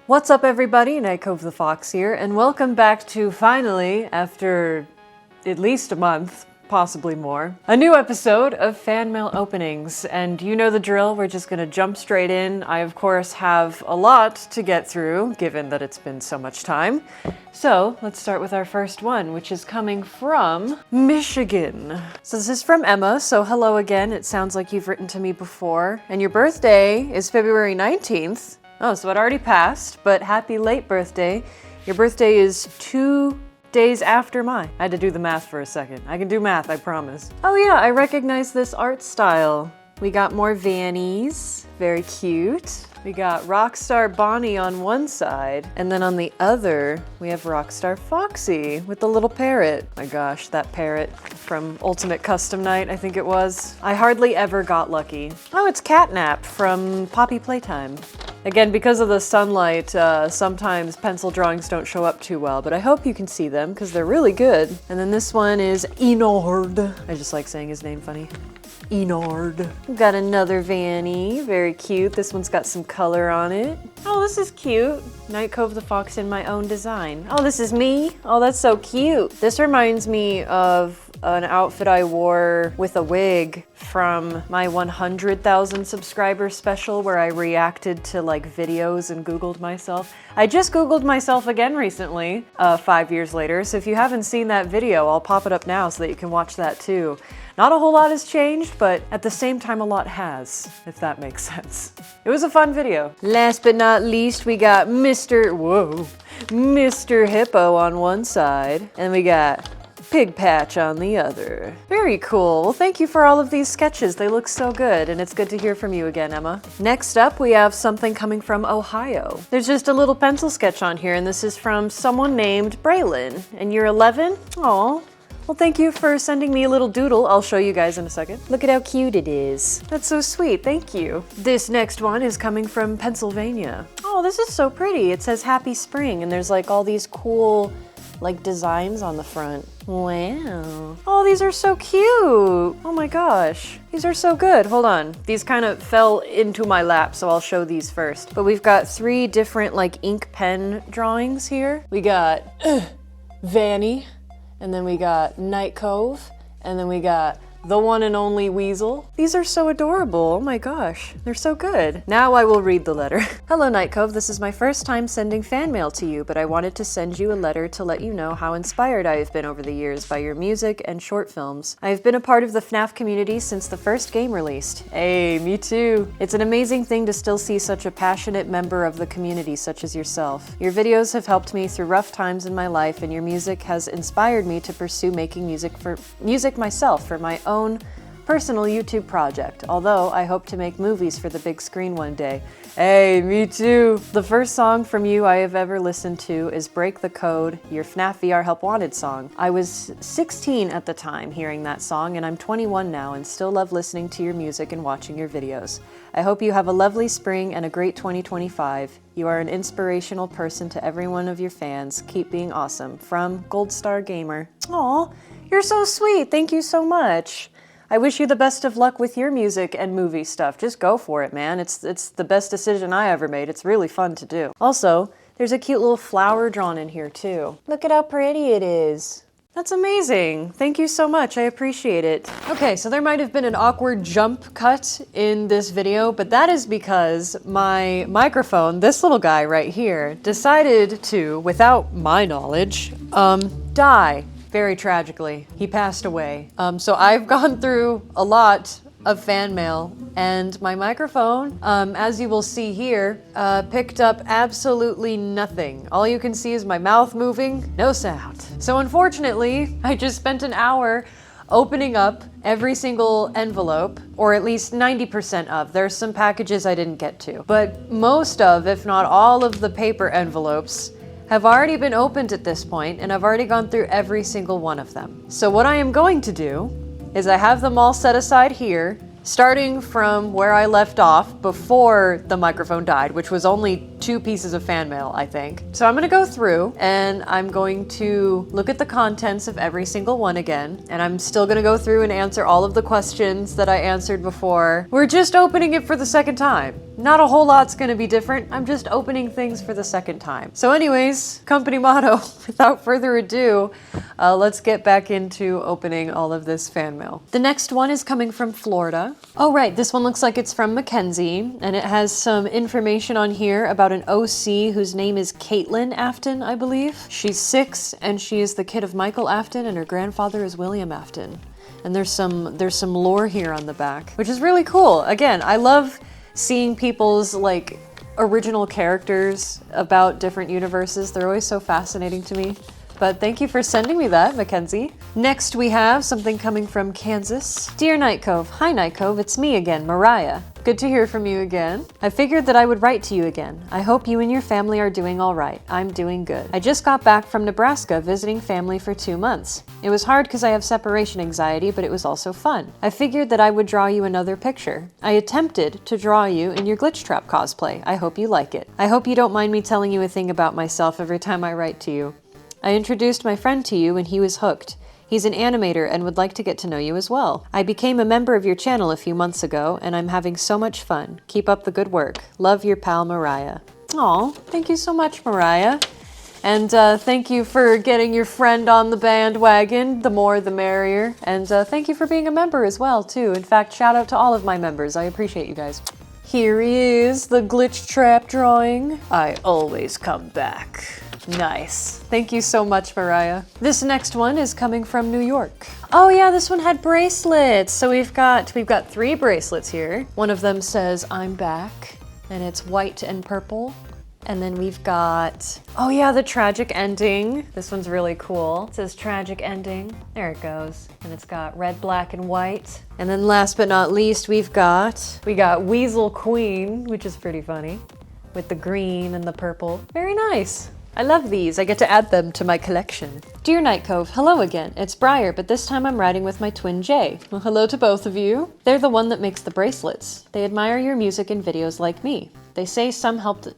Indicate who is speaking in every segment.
Speaker 1: What's up, everybody? Night Cove the Fox here, and welcome back to finally, after at least a month, possibly more, a new episode of Fanmail Openings. And you know the drill, we're just gonna jump straight in. I, of course, have a lot to get through, given that it's been so much time. So let's start with our first one, which is coming from Michigan. So this is from Emma, so hello again. It sounds like you've written to me before. And your birthday is February 19th. Oh, so it already passed, but happy late birthday. Your birthday is 2 days after mine. I had to do the math for a second. I can do math, I promise. Oh yeah, I recognize this art style. We got more Vannies, very cute. We got Rockstar Bonnie on one side, and then on the other, we have Rockstar Foxy with the little parrot. My gosh, that parrot from Ultimate Custom Night, I think it was. I hardly ever got lucky. Oh, it's Catnap from Poppy Playtime. Again, because of the sunlight, sometimes pencil drawings don't show up too well, but I hope you can see them because they're really good. And then this one is Enord. I just like saying his name funny. Enord. We've got another Vanny, very cute. This one's got some color on it. Oh, this is cute. Night Cove the Fox in my own design. Oh, this is me? Oh, that's so cute. This reminds me of an outfit I wore with a wig from my 100,000 subscriber special where I reacted to like videos and Googled myself. I just Googled myself again recently, 5 years later, so if you haven't seen that video, I'll pop it up now so that you can watch that too. Not a whole lot has changed, but at the same time a lot has, if that makes sense. It was a fun video. Last but not least, we got Mr. Hippo on one side, and we got Pig Patch on the other. Very cool. Well, thank you for all of these sketches. They look so good, and it's good to hear from you again, Emma. Next up, we have something coming from Ohio. There's just a little pencil sketch on here, and this is from someone named Braylon, and you're 11? Aw. Well, thank you for sending me a little doodle. I'll show you guys in a second. Look at how cute it is. That's so sweet, thank you. This next one is coming from Pennsylvania. Oh, this is so pretty. It says Happy Spring, and there's like all these cool like designs on the front. Wow. Oh, these are so cute. Oh my gosh. These are so good. Hold on. These kind of fell into my lap, so I'll show these first. But we've got 3 different like ink pen drawings here. We got Vanny, and then we got Night Cove, and then we got the one and only Weasel. These are so adorable. Oh my gosh, they're so good. Now I will read the letter. Hello, Night Cove. This is my first time sending fan mail to you, but I wanted to send you a letter to let you know how inspired I have been over the years by your music and short films. I have been a part of the FNAF community since the first game released. Hey, me too. It's an amazing thing to still see such a passionate member of the community such as yourself. Your videos have helped me through rough times in my life, and your music has inspired me to pursue making music myself for my own personal YouTube project, although I hope to make movies for the big screen one day. Hey, me too! The first song from you I have ever listened to is Break the Code, your FNAF VR Help Wanted song. I was 16 at the time hearing that song, and I'm 21 now and still love listening to your music and watching your videos. I hope you have a lovely spring and a great 2025. You are an inspirational person to every one of your fans. Keep being awesome. From Gold Star Gamer. Aw, you're so sweet. Thank you so much. I wish you the best of luck with your music and movie stuff. Just go for it, man. It's the best decision I ever made. It's really fun to do. Also, there's a cute little flower drawn in here too. Look at how pretty it is. That's amazing. Thank you so much. I appreciate it. Okay, so there might have been an awkward jump cut in this video, but that is because my microphone, this little guy right here, decided to, without my knowledge, die. Very tragically. He passed away. So I've gone through a lot of fan mail, and my microphone, as you will see here, picked up absolutely nothing. All you can see is my mouth moving, no sound. So unfortunately, I just spent an hour opening up every single envelope, or at least 90% of. There's some packages I didn't get to, but most of, if not all of the paper envelopes have already been opened at this point, and I've already gone through every single one of them. So what I am going to do is I have them all set aside here, starting from where I left off before the microphone died, which was only 2 pieces of fan mail, I think. So I'm gonna go through and I'm going to look at the contents of every single one again, and I'm still gonna go through and answer all of the questions that I answered before. We're just opening it for the second time. not a whole lot's gonna be different. I'm just opening things for the second time. So anyways, company motto, without further ado, let's get back into opening all of this fan mail. The next one is coming from Florida. Oh right, this one looks like it's from Mackenzie, and it has some information on here about an OC whose name is Caitlin Afton, I believe. She's 6, and she is the kid of Michael Afton, and her grandfather is William Afton. And there's some lore here on the back, which is really cool. Again, I love seeing people's like original characters about different universes. They're always so fascinating to me. But thank you for sending me that, Mackenzie. Next, we have something coming from Kansas. Dear Night Cove, hi Night Cove, it's me again, Mariah. Good to hear from you again. I figured that I would write to you again. I hope you and your family are doing all right. I'm doing good. I just got back from Nebraska visiting family for 2 months. It was hard because I have separation anxiety, but it was also fun. I figured that I would draw you another picture. I attempted to draw you in your Glitch Trap cosplay. I hope you like it. I hope you don't mind me telling you a thing about myself every time I write to you. I introduced my friend to you and he was hooked. He's an animator and would like to get to know you as well. I became a member of your channel a few months ago and I'm having so much fun. Keep up the good work. Love, your pal Mariah. Aw, thank you so much, Mariah. And thank you for getting your friend on the bandwagon. The more the merrier. And thank you for being a member as well too. In fact, shout out to all of my members. I appreciate you guys. Here is the Glitch Trap drawing. I always come back. Nice. Thank you so much, Mariah. This next one is coming from New York. Oh yeah, this one had bracelets. So we've got 3 bracelets here. One of them says, I'm back, and it's white and purple. And then we've got, oh yeah, the tragic ending. This one's really cool. It says tragic ending. There it goes. And it's got red, black, and white. And then last but not least, we got Weasel Queen, which is pretty funny, with the green and the purple. Very nice. I love these. I get to add them to my collection. Dear Night Cove, hello again. It's Briar, but this time I'm writing with my twin Jay. Well, hello to both of you. They're the one that makes the bracelets. They admire your music and videos like me. They say some helped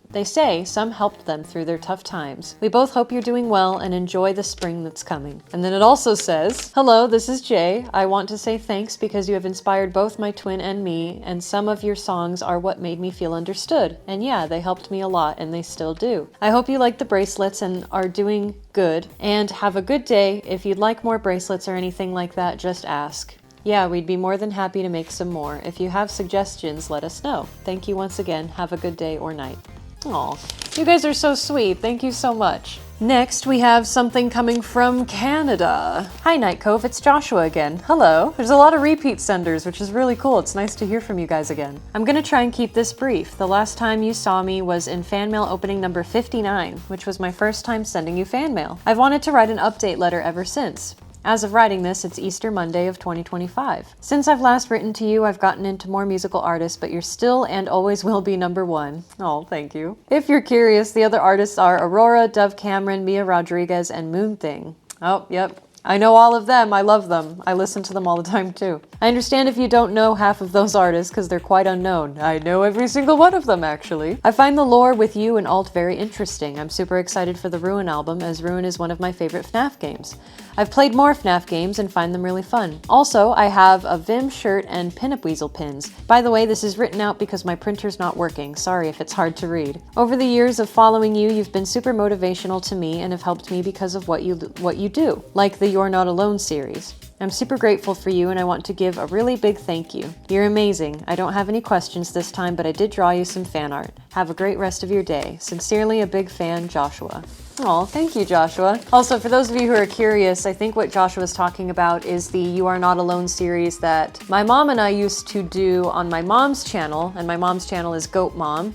Speaker 1: them through their tough times. We both hope you're doing well and enjoy the spring that's coming. And then it also says, hello, this is Jay. I want to say thanks because you have inspired both my twin and me, and some of your songs are what made me feel understood. And yeah, they helped me a lot and they still do. I hope you like the bracelets and are doing good, and have a good day. If you'd like more bracelets or anything like that, just ask. Yeah, we'd be more than happy to make some more. If you have suggestions, let us know. Thank you once again. Have a good day or night. Aw, you guys are so sweet. Thank you so much. Next, we have something coming from Canada. Hi, Night Cove. It's Joshua again. Hello. There's a lot of repeat senders, which is really cool. It's nice to hear from you guys again. I'm gonna try and keep this brief. The last time you saw me was in fan mail opening number 59, which was my first time sending you fan mail. I've wanted to write an update letter ever since. As of writing this, it's Easter Monday of 2025. Since I've last written to you, I've gotten into more musical artists, but you're still and always will be number 1. Oh, thank you. If you're curious, the other artists are Aurora, Dove Cameron, Mia Rodriguez, and Moon Thing. Oh, yep. I know all of them. I love them. I listen to them all the time too. I understand if you don't know half of those artists because they're quite unknown. I know every single one of them actually. I find the lore with you and Alt very interesting. I'm super excited for the Ruin album as Ruin is one of my favorite FNAF games. I've played more FNAF games and find them really fun. Also, I have a Vim shirt and Pinup Weasel pins. By the way, this is written out because my printer's not working. Sorry if it's hard to read. Over the years of following you, you've been super motivational to me and have helped me because of what you do, like the You're Not Alone series. I'm super grateful for you and I want to give a really big thank you. You're amazing. I don't have any questions this time, but I did draw you some fan art. Have a great rest of your day. Sincerely, a big fan, Joshua. Oh, thank you, Joshua. Also, for those of you who are curious, I think what Joshua is talking about is the You Are Not Alone series that my mom and I used to do on my mom's channel, and my mom's channel is Goat Mom.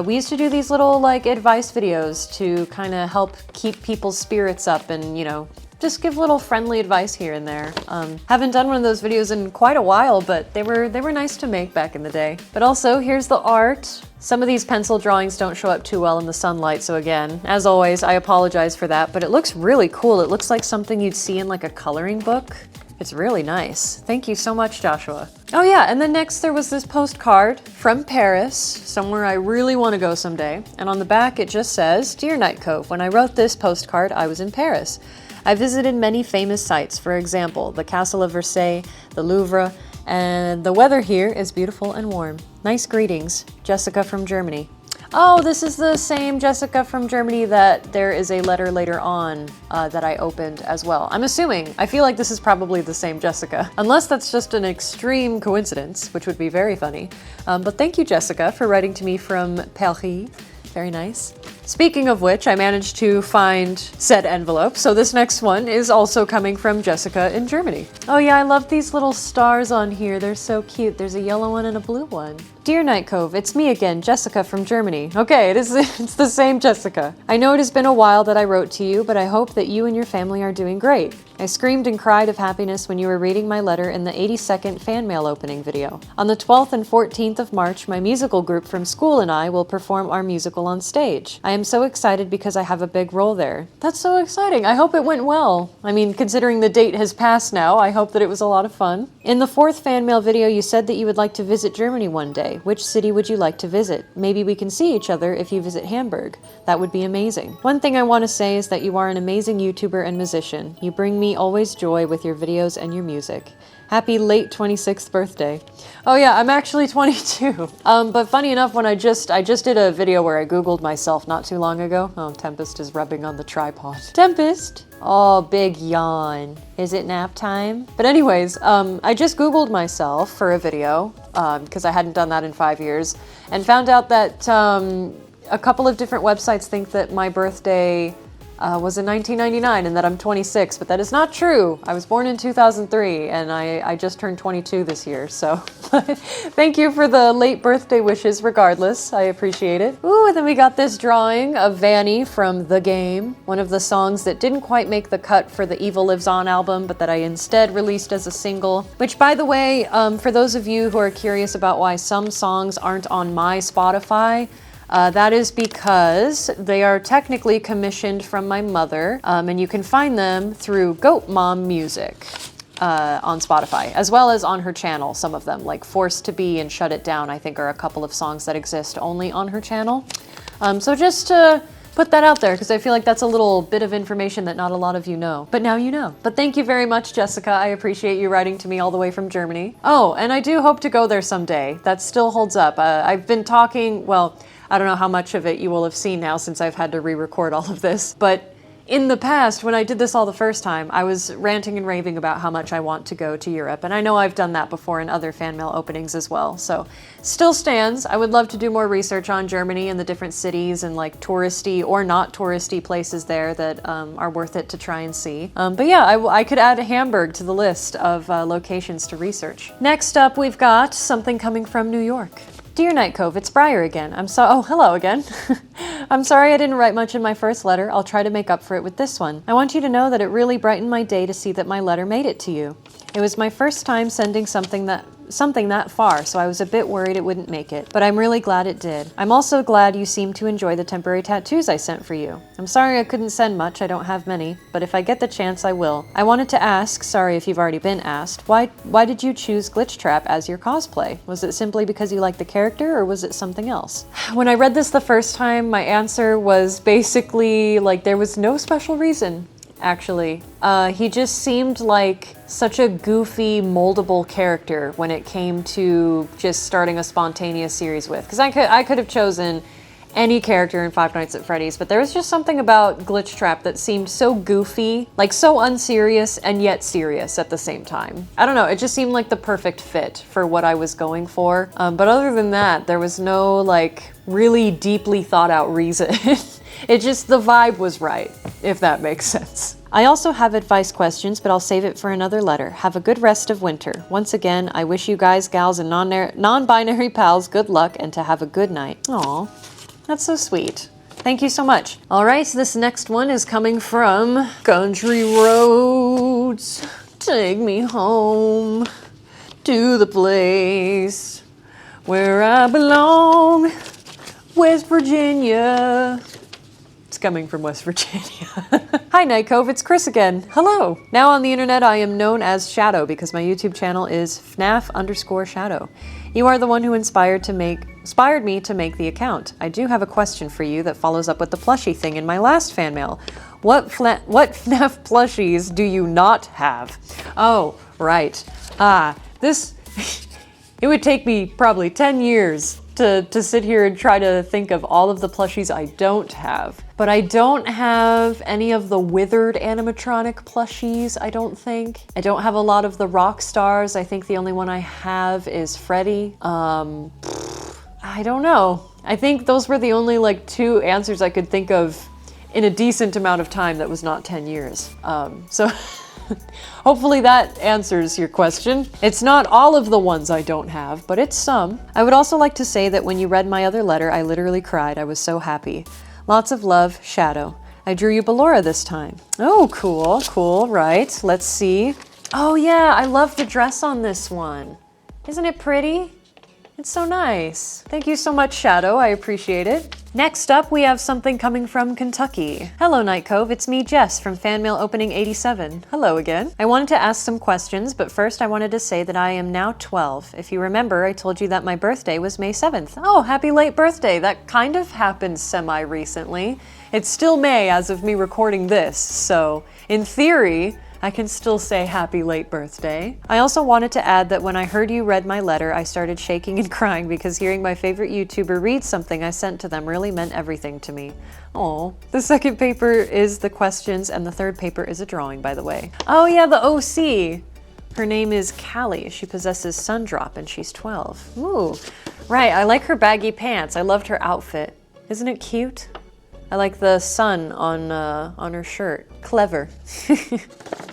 Speaker 1: We used to do these little like advice videos to kind of help keep people's spirits up and, you know, just give little friendly advice here and there. Haven't done one of those videos in quite a while, but they were nice to make back in the day. But also, here's the art. Some of these pencil drawings don't show up too well in the sunlight, so again, as always, I apologize for that, but it looks really cool. It looks like something you'd see in like a coloring book. It's really nice. Thank you so much, Joshua. Oh yeah, and then next there was this postcard from Paris, somewhere I really want to go someday. And on the back it just says, Dear Night Cove, when I wrote this postcard, I was in Paris. I visited many famous sites, for example, the Castle of Versailles, the Louvre, and the weather here is beautiful and warm. Nice greetings, Jessica from Germany. Oh, this is the same Jessica from Germany that there is a letter later on that I opened as well. I'm assuming. I feel like this is probably the same Jessica. Unless that's just an extreme coincidence, which would be very funny. But thank you, Jessica, for writing to me from Paris. Very nice. Speaking of which, I managed to find said envelope, so this next one is also coming from Jessica in Germany. Oh yeah, I love these little stars on here. They're so cute. There's a yellow one and a blue one. Dear Night Cove, it's me again, Jessica from Germany. Okay, it's the same Jessica. I know it has been a while that I wrote to you, but I hope that you and your family are doing great. I screamed and cried of happiness when you were reading my letter in the 82nd fan mail opening video. On the 12th and 14th of March, my musical group from school and I will perform our musical on stage. I am so excited because I have a big role there. That's so exciting. I hope it went well. I mean, considering the date has passed now, I hope that it was a lot of fun. In the 4th fan mail video, you said that you would like to visit Germany one day. Which city would you like to visit? Maybe we can see each other if you visit Hamburg. That would be amazing. One thing I want to say is that you are an amazing YouTuber and musician. You bring me always joy with your videos and your music. Happy late 26th birthday. Oh yeah, I'm actually 22. But funny enough, when I just did a video where I Googled myself not too long ago. Oh, Tempest is rubbing on the tripod. Tempest! Oh, big yawn. Is it nap time? But anyways, I just Googled myself for a video, because I hadn't done that in 5 years, and found out that a couple of different websites think that my birthday was in 1999 and that I'm 26, but that is not true. I was born in 2003 and I just turned 22 this year, so thank you for the late birthday wishes regardless. I appreciate it. Ooh, and then we got this drawing of Vanny from The Game, one of the songs that didn't quite make the cut for the Evil Lives On album, but that I instead released as a single, which by the way, for those of you who are curious about why some songs aren't on my Spotify, that is because they are technically commissioned from my mother, and you can find them through Goat Mom Music on Spotify, as well as on her channel, some of them, like Forced to Be and Shut It Down, I think are a couple of songs that exist only on her channel. So just to put that out there, because I feel like that's a little bit of information that not a lot of you know. But now you know. But thank you very much, Jessica. I appreciate you writing to me all the way from Germany. Oh, and I do hope to go there someday. That still holds up. I've been talking, well, I don't know how much of it you will have seen now since I've had to re-record all of this, but in the past, when I did this all the first time, I was ranting and raving about how much I want to go to Europe, and I know I've done that before in other fan mail openings as well, so still stands. I would love to do more research on Germany and the different cities and like touristy or not touristy places there that are worth it to try and see. But yeah, I could add Hamburg to the list of locations to research. Next up, we've got something coming from New York. Dear Night Cove, it's Briar again. Oh, hello again. I'm sorry I didn't write much in my first letter. I'll try to make up for it with this one. I want you to know that it really brightened my day to see that my letter made it to you. It was my first time sending something that far, so I was a bit worried it wouldn't make it, but I'm really glad it did. I'm also glad you seem to enjoy the temporary tattoos I sent for you. I'm sorry I couldn't send much, I don't have many, but if I get the chance, I will. I wanted to ask, sorry if you've already been asked, why did you choose Glitch Trap as your cosplay? Was it simply because you liked the character, or was it something else? When I read this the first time, my answer was basically like there was no special reason. Actually. He just seemed like such a goofy, moldable character when it came to just starting a spontaneous series with. Because I could have chosen any character in Five Nights at Freddy's, but there was just something about Glitch Trap that seemed so goofy, like so unserious and yet serious at the same time. I don't know, it just seemed like the perfect fit for what I was going for. But other than that, there was no like really deeply thought out reason. It just, the vibe was right, if that makes sense. I also have advice questions, but I'll save it for another letter. Have a good rest of winter. Once again, I wish you guys, gals, and non-binary pals good luck and to have a good night. Aw, that's so sweet. Thank you so much. All right, so this next one is coming from Country Roads. Take me home to the place where I belong, West Virginia. It's coming from West Virginia. Hi Night Cove, it's Chris again. Hello. Now on the internet I am known as Shadow because my YouTube channel is FNAF_Shadow. You are the one who inspired me to make the account. I do have a question for you that follows up with the plushie thing in my last fan mail. What FNAF plushies do you not have? Oh, right. This... It would take me probably 10 years to sit here and try to think of all of the plushies I don't have. But I don't have any of the withered animatronic plushies, I don't think. I don't have a lot of the rock stars. I think the only one I have is Freddy. I don't know. I think those were the only like 2 answers I could think of in a decent amount of time that was not 10 years. So hopefully that answers your question. It's not all of the ones I don't have, but it's some. I would also like to say that when you read my other letter, I literally cried. I was so happy. Lots of love, Shadow. I drew you Ballora this time. Oh, cool, cool, right. Let's see. Oh yeah, I love the dress on this one. Isn't it pretty? It's so nice. Thank you so much, Shadow. I appreciate it. Next up, we have something coming from Kentucky. Hello, Night Cove. It's me, Jess, from Fanmail Opening 87. Hello again. I wanted to ask some questions, but first I wanted to say that I am now 12. If you remember, I told you that my birthday was May 7th. Oh, happy late birthday. That kind of happened semi-recently. It's still May as of me recording this, so in theory, I can still say happy late birthday. I also wanted to add that when I heard you read my letter, I started shaking and crying because hearing my favorite YouTuber read something I sent to them really meant everything to me. Oh, the second paper is the questions and the third paper is a drawing, by the way. Oh yeah, the OC. Her name is Callie. She possesses Sundrop and she's 12. Ooh, right, I like her baggy pants. I loved her outfit. Isn't it cute? I like the sun on her shirt. Clever.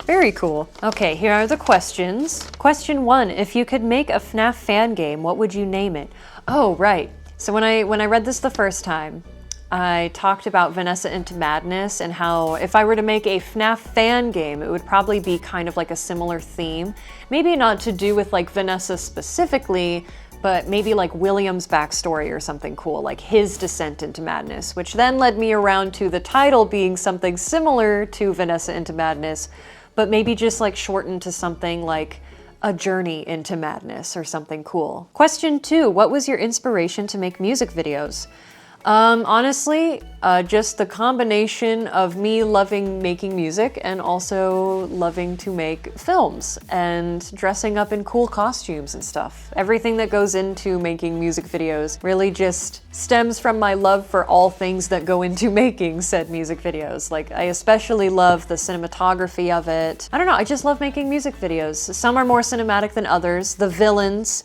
Speaker 1: Very cool. Okay, here are the questions. Question 1, if you could make a FNAF fan game, what would you name it? Oh, right. So when I read this the first time, I talked about Vanessa into Madness and how if I were to make a FNAF fan game, it would probably be kind of like a similar theme. Maybe not to do with like Vanessa specifically, but maybe like William's backstory or something cool, like his descent into madness, which then led me around to the title being something similar to Vanessa into Madness, but maybe just like shortened to something like a journey into madness or something cool. Question 2, what was your inspiration to make music videos? Honestly, just the combination of me loving making music and also loving to make films and dressing up in cool costumes and stuff. Everything that goes into making music videos really just stems from my love for all things that go into making said music videos. Like, I especially love the cinematography of it. I don't know, I just love making music videos. Some are more cinematic than others. The Villains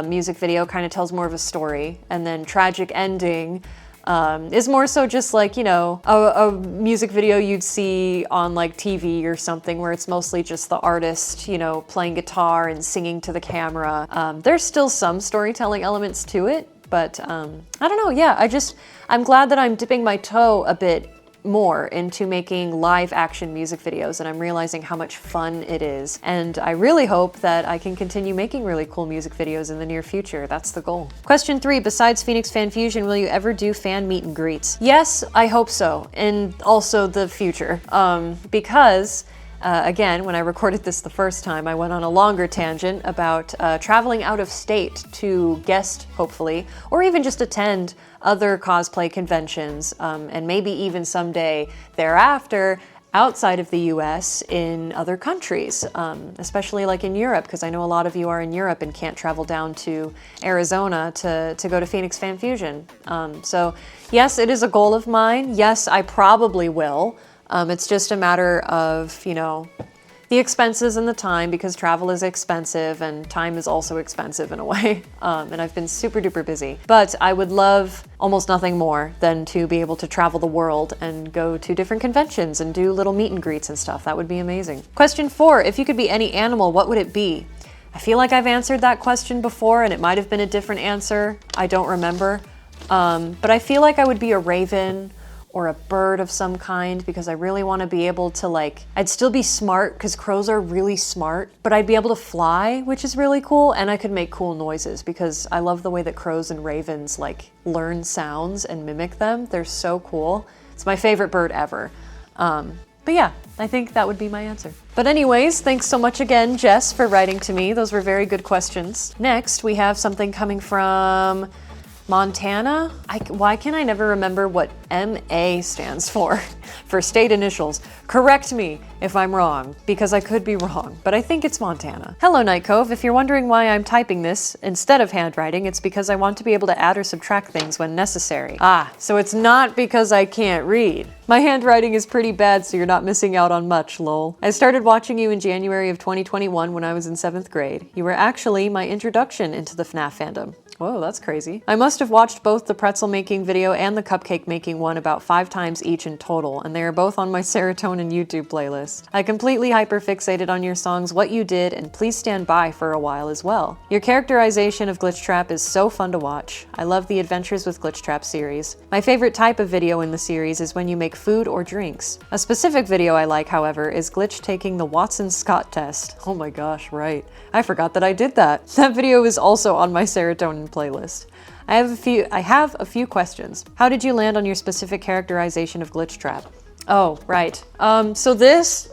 Speaker 1: music video kind of tells more of a story, and then Tragic Ending is more so just like, you know, a music video you'd see on like TV or something where it's mostly just the artist, you know, playing guitar and singing to the camera. There's still some storytelling elements to it, but I don't know, yeah, I'm glad that I'm dipping my toe a bit more into making live action music videos, and I'm realizing how much fun it is. And I really hope that I can continue making really cool music videos in the near future. That's the goal. Question 3, besides Phoenix Fan Fusion, will you ever do fan meet and greets? Yes, I hope so, and also the future. Because again, when I recorded this the first time, I went on a longer tangent about traveling out of state to guest, hopefully, or even just attend other cosplay conventions, and maybe even someday thereafter outside of the US in other countries, especially like in Europe, because I know a lot of you are in Europe and can't travel down to Arizona to go to Phoenix Fan Fusion. So yes, it is a goal of mine. Yes, I probably will. It's just a matter of, you know, the expenses and the time, because travel is expensive and time is also expensive in a way. And I've been super duper busy, but I would love almost nothing more than to be able to travel the world and go to different conventions and do little meet and greets and stuff. That would be amazing. Question 4, if you could be any animal, what would it be? I feel like I've answered that question before and it might have been a different answer. I don't remember. But I feel like I would be a raven or a bird of some kind, because I really want to be able to, like, I'd still be smart because crows are really smart, but I'd be able to fly, which is really cool, and I could make cool noises because I love the way that crows and ravens like learn sounds and mimic them. They're so cool. It's my favorite bird ever. But yeah, I think that would be my answer. But anyways, thanks so much again, Jess, for writing to me. Those were very good questions. Next, we have something coming from Montana? Why can I never remember what MA stands for? for state initials. Correct me if I'm wrong, because I could be wrong, but I think it's Montana. Hello, Night Cove. If you're wondering why I'm typing this instead of handwriting, it's because I want to be able to add or subtract things when necessary. Ah, so it's not because I can't read. My handwriting is pretty bad, so you're not missing out on much, lol. I started watching you in January of 2021 when I was in 7th grade. You were actually my introduction into the FNAF fandom. Whoa, that's crazy. I must have watched both the pretzel making video and the cupcake making one about 5 times each in total, and they are both on my serotonin YouTube playlist. I completely hyperfixated on your songs What You Did and Please Stand By for a while as well. Your characterization of Glitchtrap is so fun to watch. I love the Adventures with Glitchtrap series. My favorite type of video in the series is when you make food or drinks. A specific video I like, however, is Glitch taking the Watson-Scott test. Oh my gosh, right. I forgot that I did that. That video is also on my serotonin playlist. I have a few questions. How did you land on your specific characterization of Glitchtrap? Oh, right. So this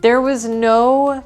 Speaker 1: there was no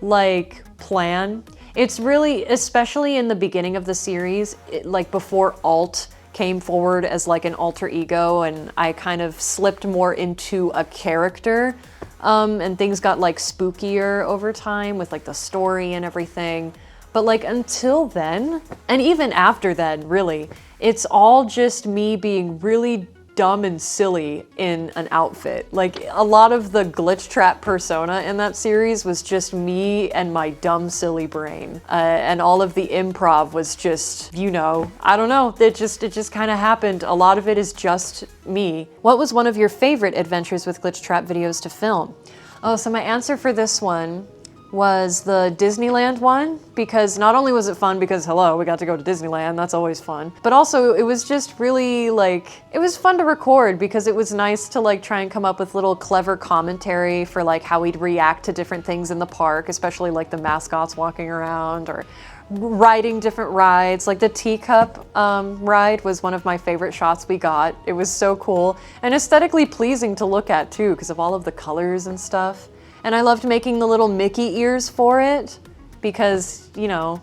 Speaker 1: like plan. It's really, especially in the beginning of the series, like before Alt came forward as like an alter ego and I kind of slipped more into a character, and things got like spookier over time with like the story and everything. But like until then, and even after then, really, it's all just me being really dumb and silly in an outfit. Like a lot of the Glitchtrap persona in that series was just me and my dumb, silly brain. And all of the improv was just, you know, I don't know, it just kind of happened. A lot of it is just me. What was one of your favorite Adventures with Glitchtrap videos to film? Oh, so my answer for this one was the Disneyland one, because not only was it fun because hello, we got to go to Disneyland, that's always fun, but also it was just really like, it was fun to record because it was nice to like try and come up with little clever commentary for like how we'd react to different things in the park, especially like the mascots walking around or riding different rides. Like the teacup ride was one of my favorite shots we got. It was so cool and aesthetically pleasing to look at too because of all of the colors and stuff. And I loved making the little Mickey ears for it because, you know,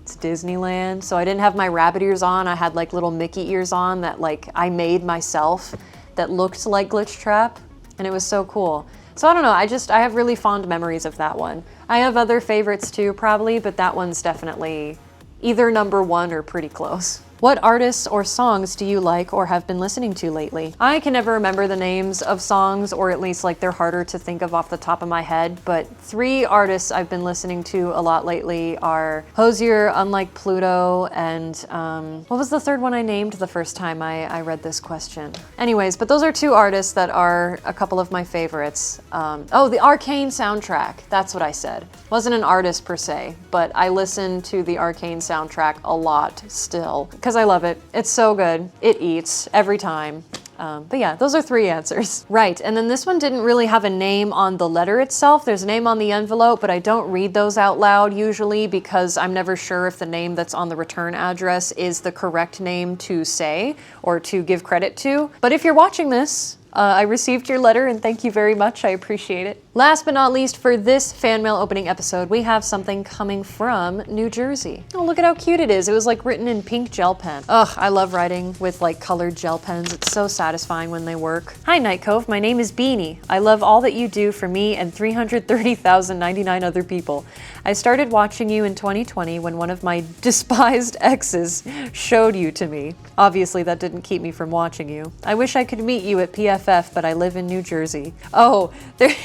Speaker 1: it's Disneyland. So I didn't have my rabbit ears on. I had like little Mickey ears on that like I made myself that looked like Glitchtrap. And it was so cool. So I don't know, I have really fond memories of that one. I have other favorites too, probably, but that one's definitely either #1 or pretty close. What artists or songs do you like or have been listening to lately? I can never remember the names of songs, or at least like they're harder to think of off the top of my head, but 3 artists I've been listening to a lot lately are Hozier, Unlike Pluto, and what was the third one I named the first time I read this question? Anyways, but those are 2 artists that are a couple of my favorites. Oh, the Arcane soundtrack, that's what I said. Wasn't an artist per se, but I listen to the Arcane soundtrack a lot still, because I love it. It's so good. It eats every time. But yeah, those are 3 answers. Right, and then this one didn't really have a name on the letter itself. There's a name on the envelope, but I don't read those out loud usually because I'm never sure if the name that's on the return address is the correct name to say or to give credit to. But if you're watching this, I received your letter and thank you very much. I appreciate it. Last but not least, for this fan mail opening episode, we have something coming from New Jersey. Oh, look at how cute it is. It was like written in pink gel pen. Ugh, I love writing with like colored gel pens. It's so satisfying when they work. Hi, Night Cove. My name is Beanie. I love all that you do for me and 330,099 other people. I started watching you in 2020 when one of my despised exes showed you to me. Obviously, that didn't keep me from watching you. I wish I could meet you at PFF, but I live in New Jersey. Oh, there...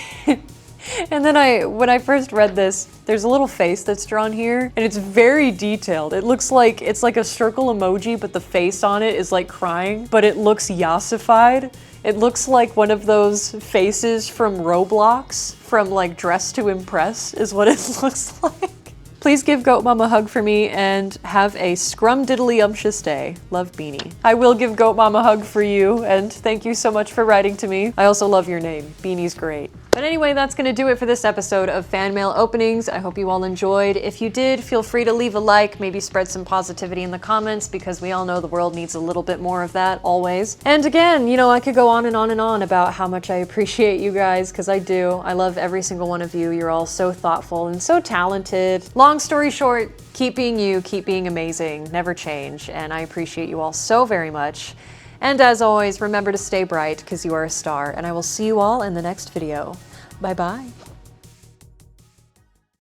Speaker 1: And then when I first read this, there's a little face that's drawn here, and it's very detailed. It looks like, it's like a circle emoji, but the face on it is like crying, but it looks yassified. It looks like one of those faces from Roblox, from like Dress to Impress, is what it looks like. Please give Goat Mom a hug for me and have a scrum-diddly-umptious day. Love, Beanie. I will give Goat Mom a hug for you, and thank you so much for writing to me. I also love your name. Beanie's great. But anyway, that's gonna do it for this episode of Fan Mail Openings. I hope you all enjoyed. If you did, feel free to leave a like, maybe spread some positivity in the comments, because we all know the world needs a little bit more of that, always. And again, you know, I could go on and on and on about how much I appreciate you guys, because I do. I love every single one of you. You're all so thoughtful and so talented. Long story short, keep being you, keep being amazing, never change, and I appreciate you all so very much. And as always, remember to stay bright because you are a star, and I will see you all in the next video. Bye-bye.